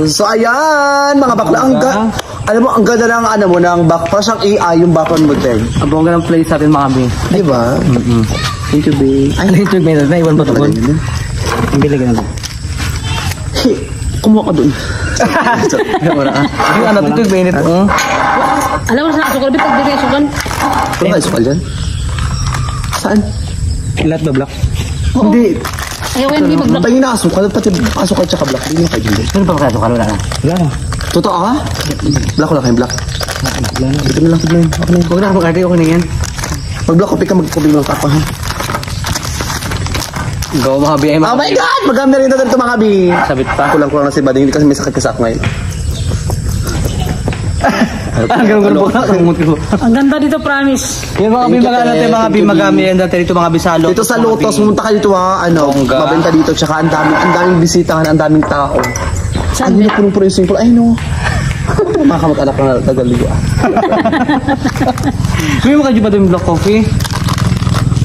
So ayan, mga bakla. Alam mo, ang ganda ng ano mo, ng back. Parang siyang AI yung background mo, Ted. Ang bongga ng place natin, mga Bi. Diba? Thank you, babe. Ay, thank you, babe. Naiwan ba ito? Ang bilig na. Kumuha ka dun. Yung ano, ito yung benit. Alam mo sa asukal, bitag din asukal. Ano kayo sukal dyan? Saan? Lahat ba black? Hindi. Ayaw yan, hindi mag-block. Pagin na asukal, pati asukal tsaka black. Hindi na kayo dyan. Ano ba kaya asukal? Wala na. Wala na. Totoo ka? Black wala kayong black. Ito na lang, ito na yun. Huwag na, okay na yan. Mag-black kopi ka, mag-kopi mo lang ka ha. Go mga Bi. Oh my God! Maganda rin natin ito mga Bi. Sabit pa. Kulang-kulang na si Bading, hindi kasi may sakit ka sa ako ngayon. Ang ganda dito, promise. Yung mga Bi, mga Bi, magamit dati dito mga Bisalo. Dito sa Lotos, pumunta ka dito ha, ano, mabenta dito, tsaka ang daming bisitahan, ang daming tao. Ano na punong-puno yung simple? Ay no. Mga kamag-anak na tagaligo ah. May mga dyan ba doon yung black coffee?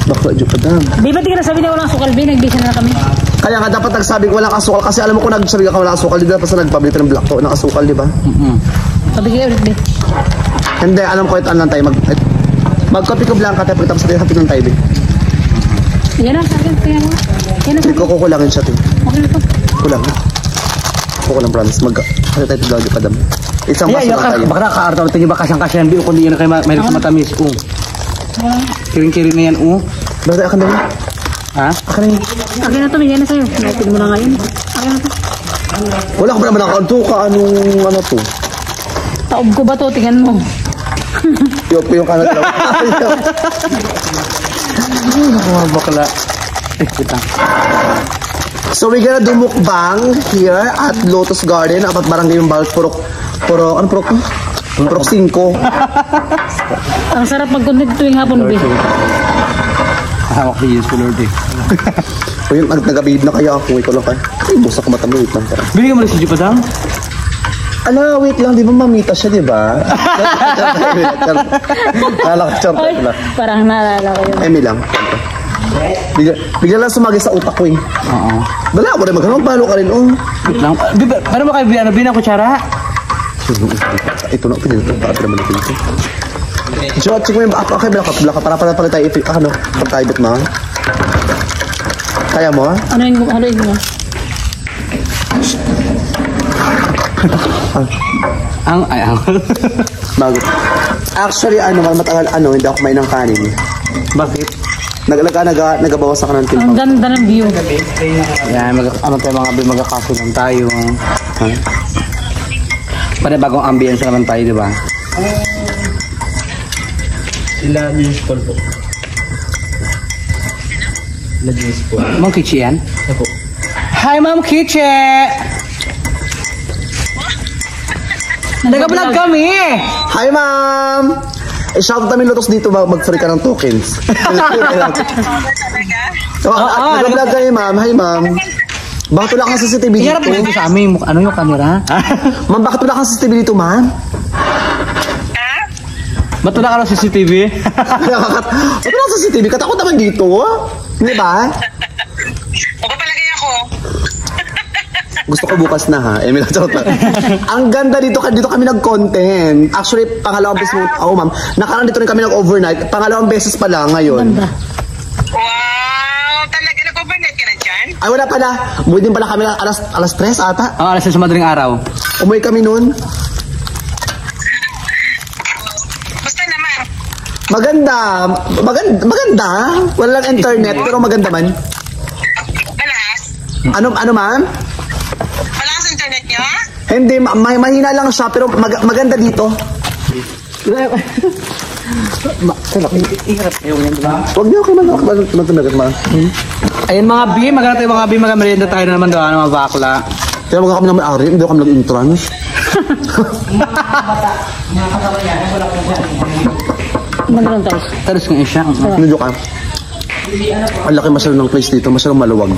Bakla dyan pa dam. Di ba di ka nasabi na walang asukal, Bi? Nagbisa na kami. Kaya nga dapat nagsabi ko walang asukal kasi alam mo kung nagsabi ka walang asukal, di dapat sa nagpabilit ng black to ng asukal, di ba? Sabi kayo ulit, Bi. Hindi, alam ko ito lang tayo. Mag-copy ko blanca tayo pagkatapos natin hapit ng tayo. Yan na, sa akin. Kaya mo. Yan na, Hindi ko kukulangin siya ito. okay na to. Kulang. Kukulang promise. Ano tayo ito pa dam. Isang baso na tayo. Baka nakaartaw ito yung bakasyang-kasya yan. Kundi yun kayo may matamis. Kiring-kiring na yan. Bakit akan na yun? Ha? Akan na yun. Okay na to, Bi. Yan na sa'yo. Naipin mo na ngayon. Okay na to. Wala ko pa naman nakakanto ka. Anong ano to? Taob ko ba to? Tingnan mo. Yung kanan lang. Mga bakla. Kita. So we're gonna do mukbang here at Lotus Garden. Apat barangay yung bawat purok. Ano purok to? Purok 5. Ang sarap mag-content tuwing hapon, Bi. Hawak ni Jesus Lord eh. O yun, nag-abihid na kaya ako. Wait ko lang kayo. Ay, busa ko mata mo. Wait lang. Bili ka mo rin si Jupadang? Ala, wait lang. Di ba mamita siya, di ba? Nalaka, Ay, parang naalala ko yun. Emi lang. Bigla lang sumagi sa utak ko eh. Oo. Dala ako rin maghanong palo ka rin. Wait lang. Paano ba kayo binang kutsara? Ito na, pinito. Bakit naman natin ito? So, check mo yung baka. Okay, blaka. Para tayo ano, pagkaibit mo. Kaya mo, ha? Ano yung mo? Ang Bago. Actually, matagal, hindi ako kumain ng kanin. Bakit? Nagabawas ako ng Ang ganda ng view. Yan, magkakasunan tayo. Para bagong ambience naman tayo, di ba? Sila James Paul po. Sila James Paul. Ma'am Kichi yan? Opo. Hi, Ma'am Kichi! Nag-vlog kami! Hi, ma'am! Shout out namin Lotus dito, mag-free ka ng tokens. Nag-vlog kayo, ma'am. Hi, ma'am. Bakit wala kang CCTV dito? Iharap mo sa amin. Ano yung camera? Ma'am, bakit wala kang CCTV dito, ma'am? Ba't wala ka ng CCTV? Ba't wala kang CCTV? Katakot naman dito. Hindi ba? Magpapalagay ako. Gusto ko bukas na ha. Emil, ang ganda dito kami nag-content. Actually, pangalawang beses mo. Oo, ma'am. Nakaraan dito rin kami nag-overnight. Pangalawang beses pa lang ngayon. Ganda. Wow! Talaga nag-overnight ka na dyan? Ay, wala pala. Umuwi din pala kami alas 3 ata. Ang alas sa madaling araw. Umuwi kami noon. Basta naman. Maganda. Wala lang internet, pero maganda man. Malakas? Ano, ma'am? Malakas internet niyo? Hindi, mahina lang siya, pero maganda dito. Iharap kayo yan, diba? Huwag niyo kayo matanagat, ma'am. Ayun mga B, maganda tayo mga B, merienda tayo na naman doon, mga bakla. Kaya mga kami naman ari, hindi kami nag-entrance. Magandang tayo. Taros nga siya. Medyo ka. Ang laki masyado ng place dito, masyado maluwag.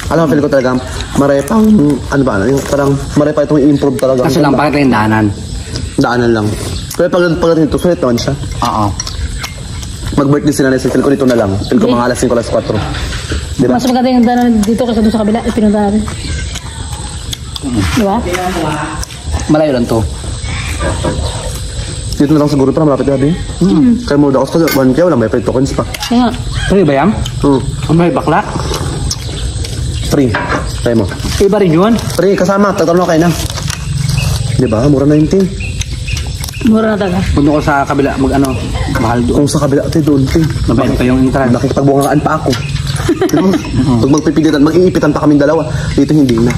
Alam mo, feel ko talaga, marepang, yung parang marepa itong i-improve talaga. Kasi lang, bakit yung daanan? Daanan lang. Pero pag nito, sulit naman siya. Oo. Mag-birthday sila na feel ko dito na lang. Feel ko mga alas 5, alas 4. Diba? Mas maganda yung daanan dito kasi doon sa kabila. Pinunta natin. Di ba? Malayo lang to. Dito na lang siguro para malapit na din. Kaya mo daw ako sa 1K, wala may free tokens pa. Kaya, Free ba yan? Ang may bakla? Free. Try mo. Iba rin yun. Free, kasama. Tatanong kayo na. Diba? Mura 19. mura na talaga. Puno ko sa kabila, mahal doon. Kung sa kabila, ate, doon, te. Mabait pa yung entrance. Nakikipagbukangaan pa ako. Pag magpipilitan, mag-iipitan pa kami dalawa. Dito hindi na.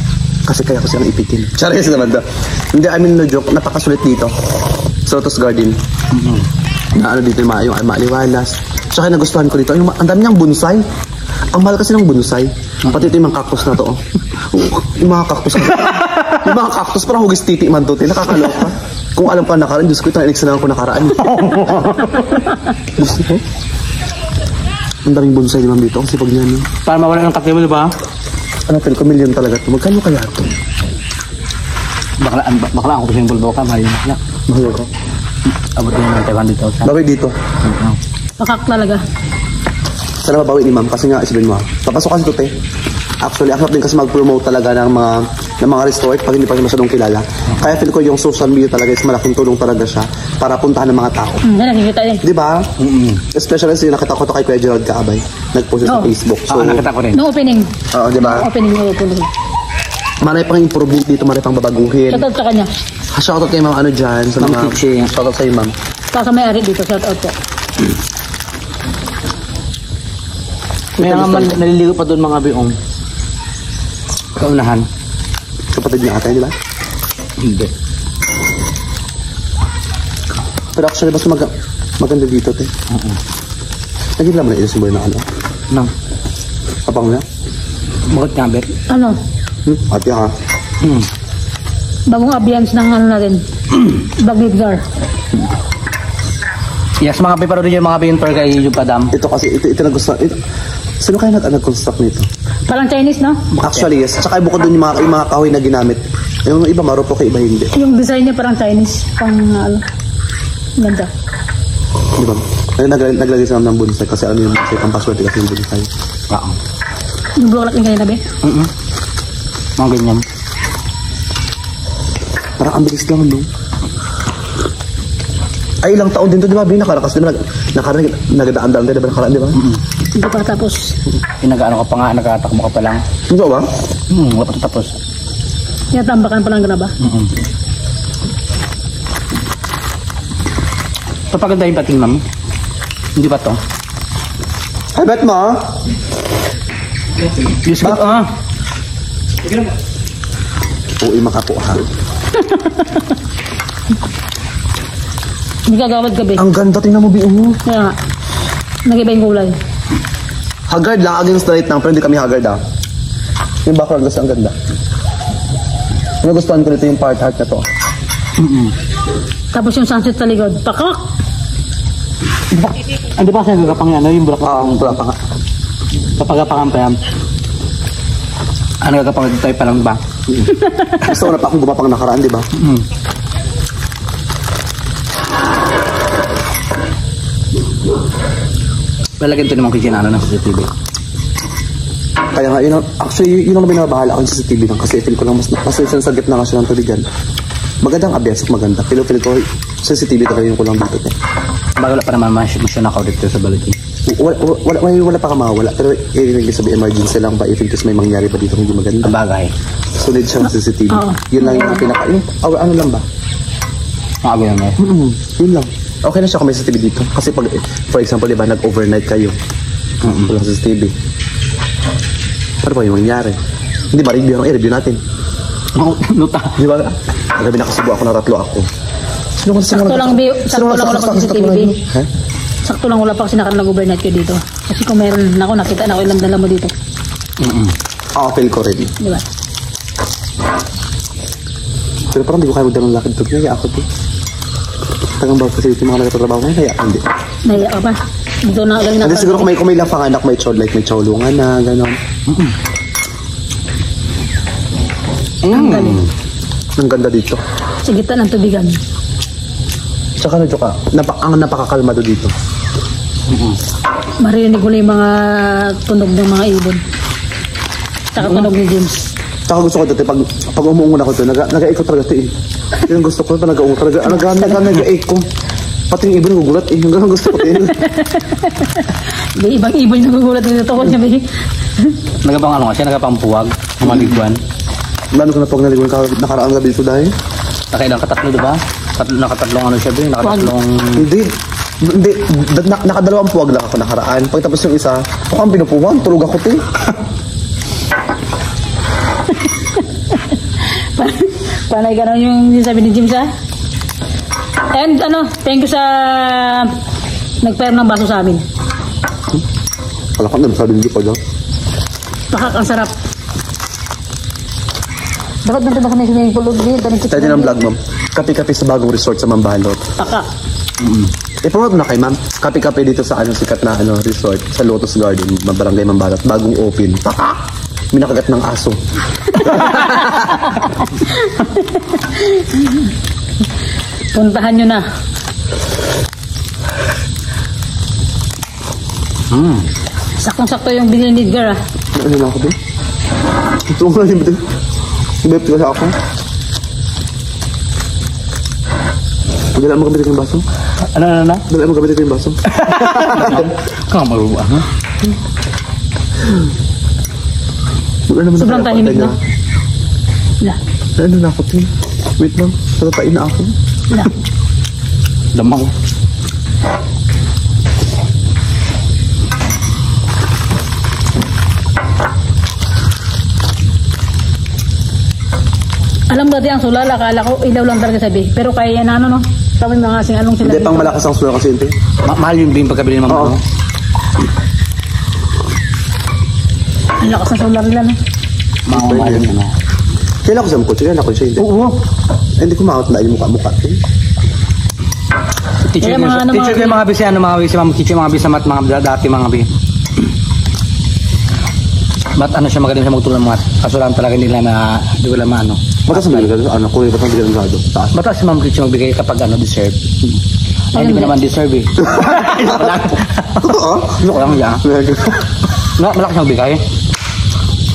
Kasi kaya ko siyang ipitin. Charis naman daw. Hindi, I mean, no joke. Napakasulit dito. Sotos Garden. Na ano dito, yung maaliwalas. Tsaka nagustuhan ko dito. Ang dami niyang bonsai. Ang mahal kasi ng bonsai. Pati ito yung mga cactus na to. Oh. Yung mga cactus. Yung mga cactus parang hugis titi man to. Nakakaloka. Kung alam pa nakaraan, Diyos ko, ito na-exalan ko nakaraan. Diyos ko. Ang daming bonsai naman dito. Kasi pag yan. Para mawala ng katibo, di ba? Ano, feel ko million talaga ito. Magkano kaya ito? Bakla ako kasi yung bulbo ka, mahal yung bakla. Mahal ko. Abot din ng 500,000. Bawi dito. Pakak talaga. Sana mabawi ni ma'am kasi nga isipin mo ha. Papasok kasi ito te. Actually, ang sarap din kasi mag-promote talaga ng mga resort pag hindi pa masyadong kilala. Kaya feel ko yung social media talaga is malaking tulong talaga siya para puntahan ng mga tao. Nakikita eh. Di ba? Especially kasi nakita ko ito kay Kuya Gerald Kaabay. Nag-post sa Facebook. So, nakita ko rin. No opening. Oo, di ba? Opening. Marami pang improvement dito, marami pang babaguhin. Shoutout sa kanya. Shoutout kay ma'am ano dyan. Sa Ma'am mga, Kitsi. shoutout sa'yo ma'am. Kaka may-ari dito. Shoutout po. May mga naliligo pa doon mga biong. Kaunahan. Kapatid niya ate, di ba? Hindi. Pero actually, mas maganda dito, te. Naging lang mo na yung symbol na ano? No. Kapang na? Bakit nga, Bet? Ano? Ate ha? Bagong ambience ng ano natin. Bagigzar. Yes, mga piparo din yung mga pintor kay yung padam. Ito kasi, ito nagustuhan. Sino kaya nag-construct nito? Parang Chinese, no? Actually, yes. Tsaka bukod doon yung mga kahoy na ginamit. Yung iba marupok, iba hindi. Yung design niya parang Chinese. Pang ano. Ganda. Di ba? Naglagay sa ng bonsai kasi ano yung bonsai, pang paswerte kasi yung bonsai. Oo. Yung bulaklak yung kanina, be? Mga ganyan. Parang ang bilis lang, no? Ay, ilang taon din to, di ba? Nakarakas, di ba? Nagadaan-daan tayo, di ba? Nakaraan, di ba? Hindi pa tapos. Pinag-ano ka pa nga, nakatakbo ka pa lang. Hindi ba? Wala pa tapos. Tinatambakan pa lang graba. Papaganda yung pating, ma'am. Hindi ba to? Ay, bet mo? Diyos ko, Uy, makapuha. Hindi kagawad gabi. Ang ganda, tingnan mo, biyo. Kaya nga. Nag-iba yung kulay. Haggard lang, against the light lang, pero hindi kami haggard ah. Yung background kasi ang ganda. Nagustuhan ko nito yung part art na to. Tapos yung sunset sa likod. Pakak! Hindi ba kasi nagagapang yan, yung bulak? Wala pa nga. Kapagapangan pa yan. Nagagapang tayo pa lang ba? Gusto ko na pa akong gumapang nakaraan, di ba? Lalagyan ito naman kikinano ng CCTV. Kaya nga, actually, yun ang binabahala ako sa CCTV lang kasi feel ko lang mas sa gitna kasi ng tuligan. Magandang abiyas, maganda. Feel ko sa CCTV talaga yung kulang dito. Bago wala pa naman masya na dito sa Balaji. Wala pa ka mawala. Pero ibig sabihin, emergency lang ba? If in case may mangyari pa dito hindi maganda. Bagay. Sunod siya ng CCTV. Yun lang yung pinaka... ano lang ba? Maago yan eh. Yun lang. Okay na siya kung may CCTV dito. Kasi pag, for example, diba, nag-overnight kayo. Walang CCTV. Ano pa yung mangyari? Hindi ba, review natin. Luta. Di ba? Gabi nakasubo ako na 3 ako. Sakto lang wala pang CCTV. Ha? Sakto lang wala pa kasi nag-overnight ko dito. Kasi kung meron ako, nakita na ako ilang dala mo dito. Feel ko rin. Di ba? Pero parang di ko kaya magdala ng lakad ito. Kaya ako ito. Tagang bawat kasi ito yung mga nagtatrabaho ngayon. Kaya hindi. Nahiya ka pa. Dito na galing Hindi siguro kung may lang panganak, may child, like may chowlungan na, gano'n. Ang galing. Ang ganda dito. Sa gitna ng tubigan. Tsaka medyo ka, ang napakakalmado dito. Maririnig mo na yung mga tunog ng mga ibon. Tsaka tunog ni James. Saka gusto ko dati, pag umuungon ako ito, nag-aik ko talaga ito eh. Yung gusto ko, nag-aung talaga. Nag-aik ko. Pati yung iba nagugulat eh. Yung gano'n gusto ko ito. May ibang-iba yung nagugulat dito tungkol niya. Nagapang ano kasi, nagapang puwag, maliguan. Lalo ko na pag naliguan ka, nakaraang gabi ito dahil. Nakailang katatlo, diba? Nakatatlong ano siya, Bin? Nakatatlong... Hindi. Nakadalawang puwag lang ako nakaraan. Pagtapos yung isa, mukhang pinupuwag, tulog ako ito. Panay gano'n yung sabi ni James, ha? And thank you sa nagpayar ng baso sa amin. Wala ka na, sabi hindi pa dyan. Pakak, ang sarap. Dapat nandun ba kami sa swimming pool? Tayo din ang vlog, ma'am. Kape-kape sa bagong resort sa Mambalot. Pakak. I-promote na kay ma'am. Kape-kape dito sa sikat na resort sa Lotus Garden, Barangay Mambalot. Bagong open. May nakagat ng aso. Puntahan nyo na. Saktong-sakto yung binili ni Edgar, ah. Ano na ako din? Ito nga yung din. Ibip ka sa ako. Dala mo kabili ko yung baso? Ano? Dala mo kabili ko yung baso? Kang maruwa, ha? Sobrang tahimik na. Wala. Ano na ako din? Wait lang. Tatatain na ako. Wala. Damang. Alam mo dati ang sulala, akala ko ilaw lang talaga sabi. Pero kaya yan no? Sabi mga kasing anong sila. Hindi, pang malakas ang sura kasi hindi. Mahal yung Bin pagkabili ng mga Oo. ano? Ang lakas ng solar nila, no? Mahal yung ano. Kailan ko sa mukha? Kailan ako siya hindi? Oo. Hindi ko makakot na yung mukha-mukha. Teacher Kaya mga ano, ko yung mga bisi, mga bisi, ma'am, teacher mga bisi, mga dati mga bisi. Ba't siya magaling siya magtulong mga kaso lang talaga nila na hindi ko lang maano. Mataas ang bigay ka? Kuya, ba't ang bigay ng gado? Taas. Mataas si ma'am teacher magbigay kapag deserve. Ay, hindi ko naman deserve eh. Totoo? Ano ko lang yan. Malaki siyang bigay.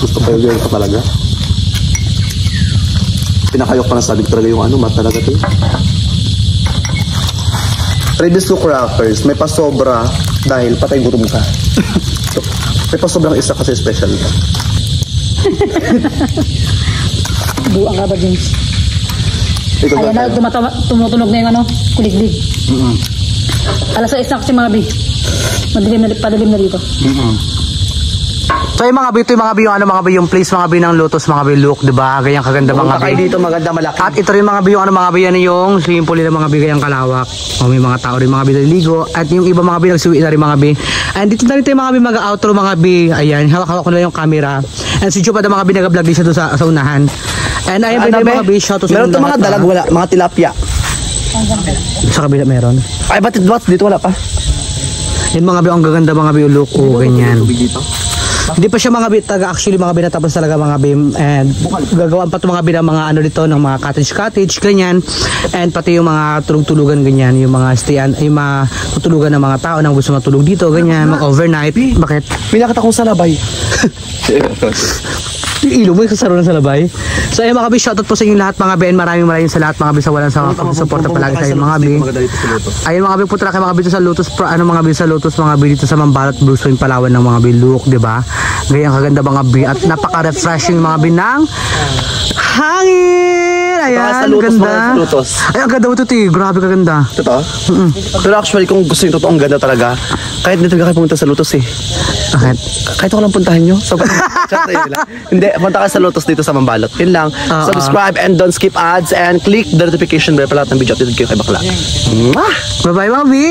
Gusto ko yung ka talaga. Pinakayok pa na sabi talaga yung mat talaga ito. Previous to crackers, may pasobra dahil patay gutom ka. So, may pasobrang isa kasi special ka. Buang ka ba, James? Ikaw Ayan na, tumutunog na yung kuliklig. Alas 6 na kasi mga bi. Padilim na dito. So yung mga bi, ito yung mga bi, yung mga bi, yung place mga bi ng Lotus, mga bi look, diba? Ganyang kaganda mga bi. dito, maganda, malaki. At ito rin mga bi, yung mga bi, yan yung swimming pool nila mga bi, ganyang kalawak. O may mga tao rin mga bi naliligo. At yung iba mga bi, nagsuwi na rin mga bi. And dito na rin tayo mga bi, mag-outro mga bi. Ayan, hawak-hawak ko na yung camera. And si Joe pa mga bi, nag-vlog din siya doon sa unahan. And ayun ba mga bi, shout out sa meron to mga dalag, wala, mga tilapia. Sa kabila meron. Ay, ba't dito wala pa? Yan mga bi, ang gaganda mga bi, look, o ganyan. Hindi pa siya mga bi, actually mga bi, natapos talaga mga bi, and gagawin pa ito mga bi ng mga dito, ng mga cottage, ganyan, and pati yung mga tulog-tulugan, ganyan, yung mga stayan, yung mga tutulugan ng mga tao na gusto matulog dito, ganyan, mga overnight. Bakit? Pinakita kong salabay. Yung ilo mo yung kasaroon sa labay. So ayun mga bi, shoutout po sa inyo lahat mga bi, and maraming sa lahat mga bi sa walang sa pag-suporta palagi kayo mga bi. Ayun mga bi, punta na kayo mga bi sa Lotus, mga bi sa Lotus mga bi dito sa Mambalot, Bruce Wayne, Palawan ng mga bi look, di ba? Gayang kaganda mga bi at napaka-refreshing mga bi ng hangin. Ayan, ganda. Ay, ang ganda mo ito, ti. Grabe kaganda. Totoo? Pero actually, kung gusto nyo totoo, ang ganda talaga. Kahit dito kayo pumunta sa Lotus eh. Bakit? Kahit ako lang puntahan nyo. So, hindi, punta ka sa Lotus dito sa Mambalot. Yun lang. Subscribe and don't skip ads and click the notification bell para lahat ng video updated kayo kay Bakla. Bye-bye mga bi!